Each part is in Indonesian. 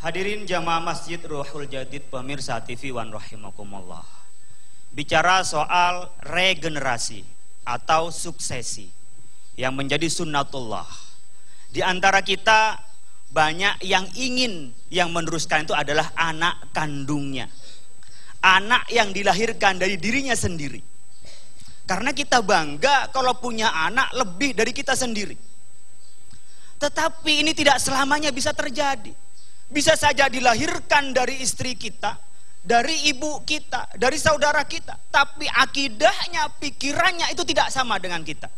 Hadirin jamaah Masjid Ruhul Jadid pemirsa TV wan rahimakumullah. Bicara soal regenerasi atau suksesi yang menjadi sunnatullah. Di antara kita banyak yang ingin yang meneruskan itu adalah anak kandungnya. Anak yang dilahirkan dari dirinya sendiri. Karena kita bangga kalau punya anak lebih dari kita sendiri. Tetapi ini tidak selamanya bisa terjadi. Bisa saja dilahirkan dari istri kita, dari ibu kita, dari saudara kita. Tapi akidahnya, pikirannya itu tidak sama dengan kita.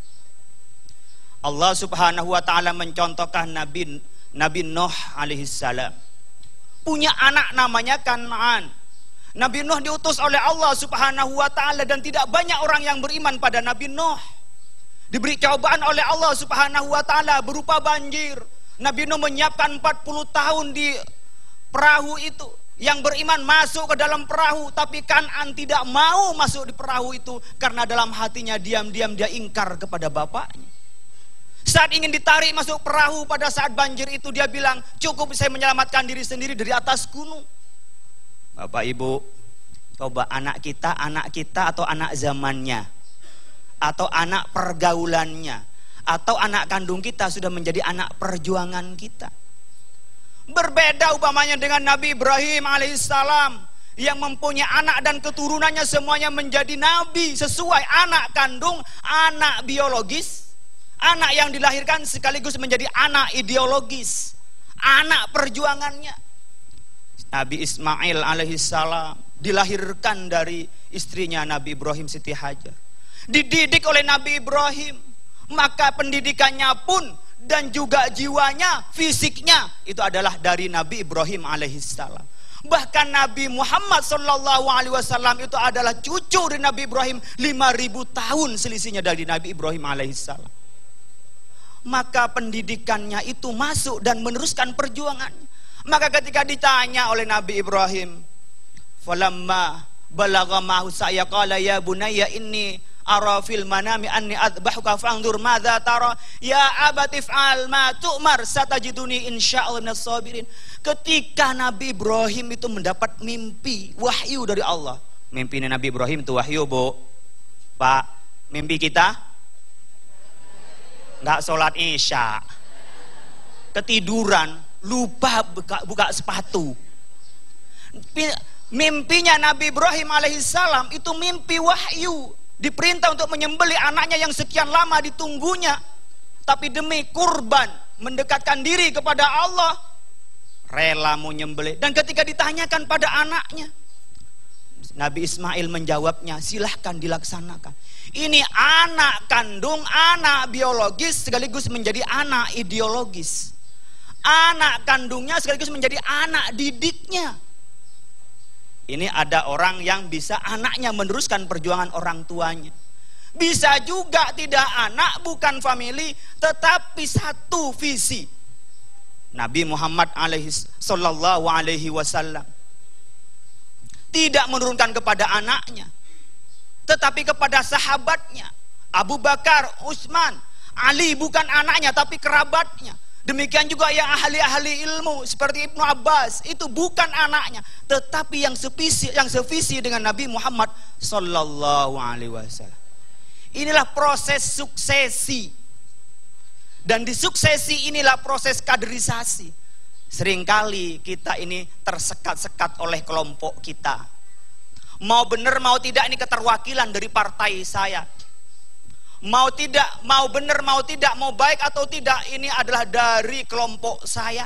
Allah subhanahu wa ta'ala mencontohkan Nabi Nuh alaihissalam. Punya anak namanya Kan'an. Nabi Nuh diutus oleh Allah subhanahu wa ta'ala dan tidak banyak orang yang beriman pada Nabi Nuh. Diberi cobaan oleh Allah subhanahu wa ta'ala berupa banjir. Nabi Nuh menyiapkan 40 tahun di perahu itu. Yang beriman masuk ke dalam perahu. Tapi Kan'an tidak mau masuk di perahu itu. Karena dalam hatinya diam-diam dia ingkar kepada bapaknya. Saat ingin ditarik masuk perahu pada saat banjir itu, dia bilang, cukup saya menyelamatkan diri sendiri dari atas gunung. Bapak Ibu, coba anak kita atau anak zamannya, atau anak pergaulannya, atau anak kandung kita sudah menjadi anak perjuangan kita. Berbeda upamanya dengan Nabi Ibrahim alaihissalam yang mempunyai anak dan keturunannya semuanya menjadi nabi sesuai anak kandung, anak biologis, anak yang dilahirkan sekaligus menjadi anak ideologis, anak perjuangannya. Nabi Ismail alaihissalam dilahirkan dari istrinya Nabi Ibrahim Siti Hajar. Dididik oleh Nabi Ibrahim, maka pendidikannya pun dan juga jiwanya, fisiknya itu adalah dari Nabi Ibrahim alaihissalam. Bahkan Nabi Muhammad sallallahu alaihi wasallam itu adalah cucu dari Nabi Ibrahim, 5000 tahun selisihnya dari Nabi Ibrahim alaihissalam. Maka pendidikannya itu masuk dan meneruskan perjuangan. Maka ketika ditanya oleh Nabi Ibrahim, falamma balagha ma'hu sa'ya qala ya bunayya inni ara fil manami anni adbahuka fa'anzur madza tara ya abati fa'al ma tu'mar satajiduni insyaallah minas sabirin. Ketika Nabi Ibrahim itu mendapat mimpi wahyu dari Allah. Mimpinya Nabi Ibrahim itu wahyu, Bu. Pak, mimpi kita enggak sholat Isya. Ketiduran, lupa buka sepatu. Mimpinya Nabi Ibrahim alaihissalam itu mimpi wahyu. Diperintah untuk menyembelih anaknya yang sekian lama ditunggunya. Tapi demi kurban, mendekatkan diri kepada Allah, rela mau nyembelih. Dan ketika ditanyakan pada anaknya, Nabi Ismail menjawabnya, silahkan dilaksanakan. Ini anak kandung, anak biologis sekaligus menjadi anak ideologis. Anak kandungnya sekaligus menjadi anak didiknya. Ini ada orang yang bisa anaknya meneruskan perjuangan orang tuanya. Bisa juga tidak anak, bukan family, tetapi satu visi. Nabi Muhammad sallallahu alaihi wasallam tidak menurunkan kepada anaknya, tetapi kepada sahabatnya. Abu Bakar, Utsman, Ali bukan anaknya tapi kerabatnya. Demikian juga yang ahli-ahli ilmu seperti Ibnu Abbas, itu bukan anaknya, tetapi yang sevisi dengan Nabi Muhammad sallallahu alaihi wasallam. Inilah proses suksesi. Dan di suksesi inilah proses kaderisasi. Seringkali kita ini tersekat-sekat oleh kelompok kita. Mau benar mau tidak ini keterwakilan dari partai saya. Mau tidak, mau benar, mau tidak, mau baik atau tidak, ini adalah dari kelompok saya.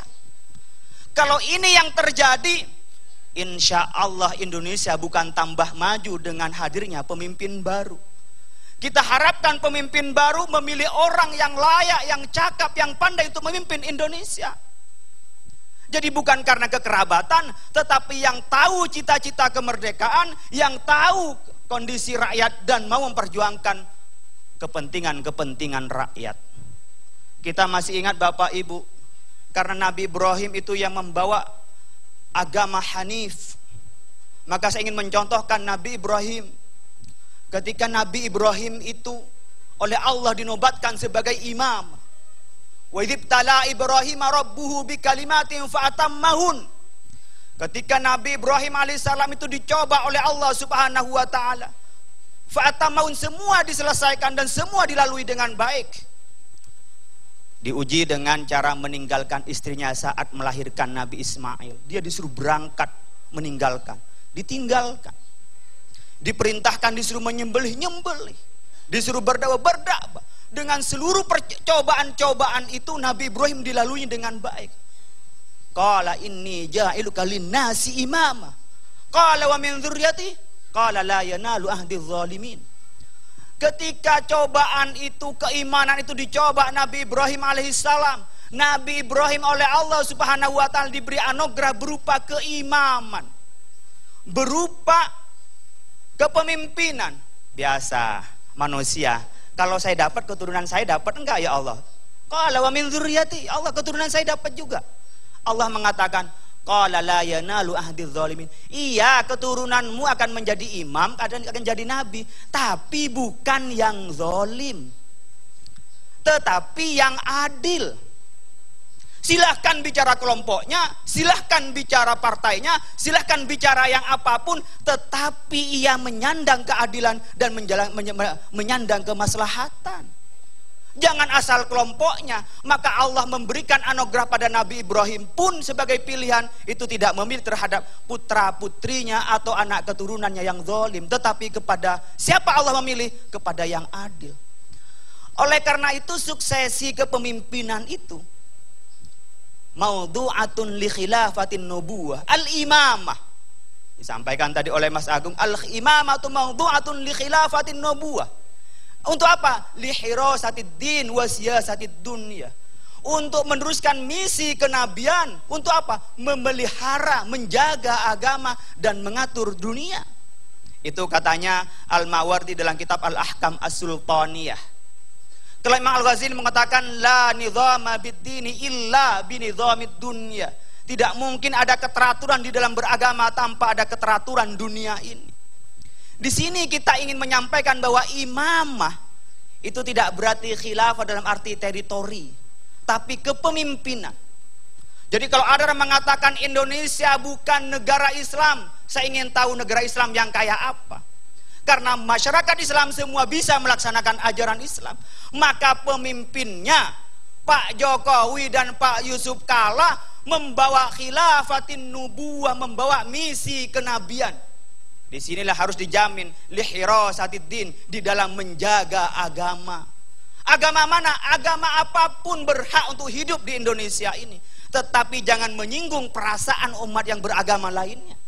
Kalau ini yang terjadi, insya Allah Indonesia bukan tambah maju dengan hadirnya pemimpin baru. Kita harapkan pemimpin baru memilih orang yang layak, yang cakap, yang pandai untuk memimpin Indonesia. Jadi bukan karena kekerabatan, tetapi yang tahu cita-cita kemerdekaan, yang tahu kondisi rakyat dan mau memperjuangkan kepentingan-kepentingan rakyat. Kita masih ingat Bapak Ibu, karena Nabi Ibrahim itu yang membawa agama Hanif. Maka saya ingin mencontohkan Nabi Ibrahim. Ketika Nabi Ibrahim itu oleh Allah dinobatkan sebagai imam. Wa idzibtala Ibrahim rabbuhu bikalimatin fa'atammahun. Ketika Nabi Ibrahim alaihissalam itu dicoba oleh Allah subhanahu wa ta'ala, fa'atamaun, semua diselesaikan dan semua dilalui dengan baik. Diuji dengan cara meninggalkan istrinya saat melahirkan Nabi Ismail. Dia disuruh berangkat, meninggalkan, ditinggalkan. Diperintahkan disuruh menyembelih, nyembelih. Disuruh berdakwah. Dengan seluruh percobaan-cobaan itu Nabi Ibrahim dilalui dengan baik. Qala inni ja'iluka linnasi imama. Qala wa min dzurriyyati. Qala la yanalu ahdi dzalimin. Ketika cobaan itu, keimanan itu dicoba Nabi Ibrahim alaihissalam. Nabi Ibrahim oleh Allah subhanahu wa ta'ala diberi anugerah berupa keimaman, berupa kepemimpinan. Biasa manusia, kalau saya dapat keturunan saya dapat, enggak ya Allah? Qala wa min dzurriyyati, Allah keturunan saya dapat juga. Allah mengatakan, qala la yanalu ahdiz zalimin. Iya, keturunanmu akan menjadi imam, akan jadi nabi, tapi bukan yang zalim, tetapi yang adil. Silahkan bicara kelompoknya, silahkan bicara partainya, silahkan bicara yang apapun, tetapi ia menyandang keadilan dan menyandang kemaslahatan. Jangan asal kelompoknya. Maka Allah memberikan anugerah pada Nabi Ibrahim pun sebagai pilihan, itu tidak memilih terhadap putra putrinya atau anak keturunannya yang zalim, tetapi kepada siapa Allah memilih? Kepada yang adil. Oleh karena itu suksesi kepemimpinan itu maudhu'atun li khilafatin nubuwah al-imamah. Disampaikan tadi oleh Mas Agung, al-imamah itu maudhu'atun li khilafatin nubuwah. Untuk apa? Lihirasatid din wa siyasatid dunya. Untuk meneruskan misi kenabian. Untuk apa? Memelihara, menjaga agama dan mengatur dunia. Itu katanya Al-Mawardi dalam kitab Al-Ahkam As-Sultaniyah. Kalau Imam Al-Ghazali mengatakan la nizama bid-dini illa binizamid dunya. Tidak mungkin ada keteraturan di dalam beragama tanpa ada keteraturan dunia ini. Di sini kita ingin menyampaikan bahwa imamah itu tidak berarti khilafah dalam arti teritori, tapi kepemimpinan. Jadi kalau ada yang mengatakan Indonesia bukan negara Islam, saya ingin tahu negara Islam yang kayak apa. Karena masyarakat Islam semua bisa melaksanakan ajaran Islam, maka pemimpinnya Pak Jokowi dan Pak Yusuf Kala membawa khilafatin nubuwah, membawa misi kenabian. Disinilah harus dijamin lihirasatid din, di dalam menjaga agama. Agama mana? Agama apapun berhak untuk hidup di Indonesia ini, tetapi jangan menyinggung perasaan umat yang beragama lainnya.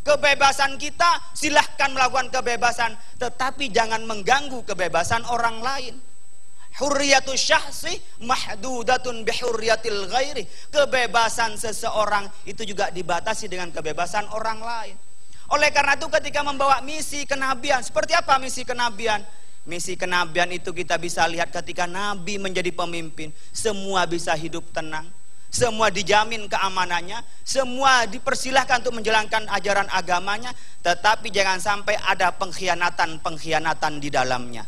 Kebebasan kita, silahkan melakukan kebebasan, tetapi jangan mengganggu kebebasan orang lain. Hurriyatus syahsi mahdudatun bihurriyatil ghairi. Kebebasan seseorang itu juga dibatasi dengan kebebasan orang lain. Oleh karena itu ketika membawa misi kenabian, seperti apa misi kenabian? Misi kenabian itu kita bisa lihat ketika Nabi menjadi pemimpin, semua bisa hidup tenang, semua dijamin keamanannya, semua dipersilahkan untuk menjalankan ajaran agamanya, tetapi jangan sampai ada pengkhianatan di dalamnya.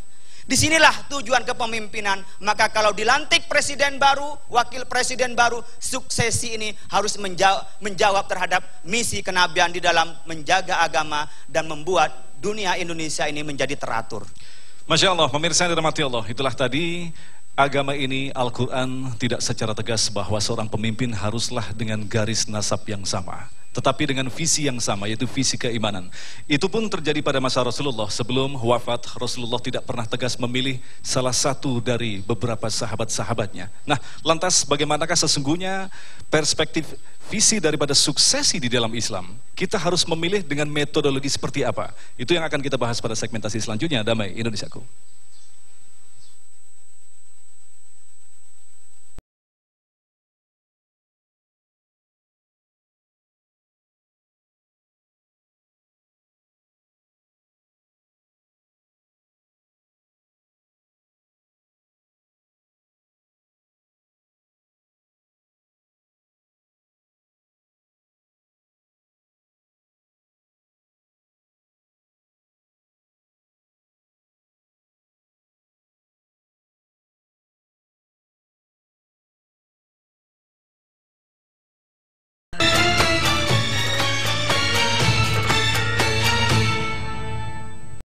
Disinilah tujuan kepemimpinan. Maka kalau dilantik presiden baru, wakil presiden baru, suksesi ini harus menjawab terhadap misi kenabian di dalam menjaga agama dan membuat dunia Indonesia ini menjadi teratur. Masya Allah, pemirsa yang dirahmati Allah, itulah tadi agama ini, Al-Quran tidak secara tegas bahwa seorang pemimpin haruslah dengan garis nasab yang sama, tetapi dengan visi yang sama, yaitu visi keimanan. Itu pun terjadi pada masa Rasulullah. Sebelum wafat, Rasulullah tidak pernah tegas memilih salah satu dari beberapa sahabat-sahabatnya. Nah, lantas bagaimanakah sesungguhnya perspektif visi daripada suksesi di dalam Islam? Kita harus memilih dengan metodologi seperti apa? Itu yang akan kita bahas pada segmentasi selanjutnya. Damai Indonesiaku.